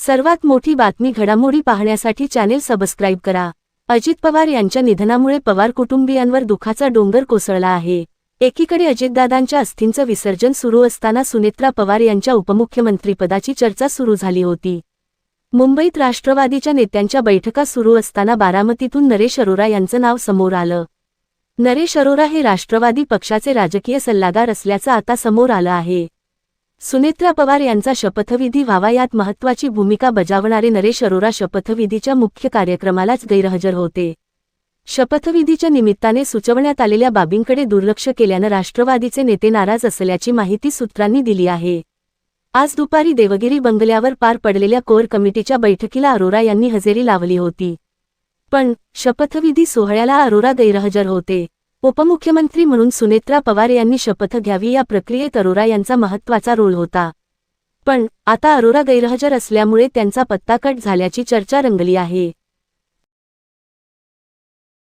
सर्वात मोठी बातमी घडामोडी पाहण्यासाठी चॅनेल सबस्क्राईब करा। अजित पवार यांच्या निधनामुळे पवार कुटुंबियांवर दुःखाचा डोंगर कोसळला आहे। एकीकडे अजितदादांच्या अस्थींचं विसर्जन सुरू असताना सुनेत्रा पवार यांच्या उपमुख्यमंत्रीपदाची चर्चा सुरू झाली होती। मुंबईत राष्ट्रवादीच्या नेत्यांच्या बैठका सुरू असताना बारामतीतून नरेश अरोरा यांचं नाव समोर आलं। नरेश अरोरा हे राष्ट्रवादी पक्षाचे राजकीय सल्लागार असल्याचं आता समोर आलं आहे। सुनेत्रा पवार यांचा शपथविधी व्हावा यात महत्त्वाची भूमिका बजावणारे नरेश अरोरा शपथविधीच्या मुख्य कार्यक्रमालाच गैरहजर होते। शपथविधीच्या निमित्ताने सुचवण्यात आलेल्या बाबींकडे दुर्लक्ष केल्यानं राष्ट्रवादीचे नेते नाराज असल्याची माहिती सूत्रांनी दिली आहे। आज दुपारी देवगिरी बंगल्यावर पार पडलेल्या कोर कमिटीच्या बैठकीला अरोरा यांनी हजेरी लावली होती, पण शपथविधी सोहळ्याला अरोरा गैरहजर होते। उपमुख्यमंत्री म्हणून सुनेत्रा पवार यांनी शपथ घ्यावी या प्रक्रियेत अरोरा यांचा महत्त्वाचा रोल होता, पण आता अरोरा गैरहजर असल्यामुळे त्यांचा पत्ता कट झाल्याची चर्चा रंगली आहे।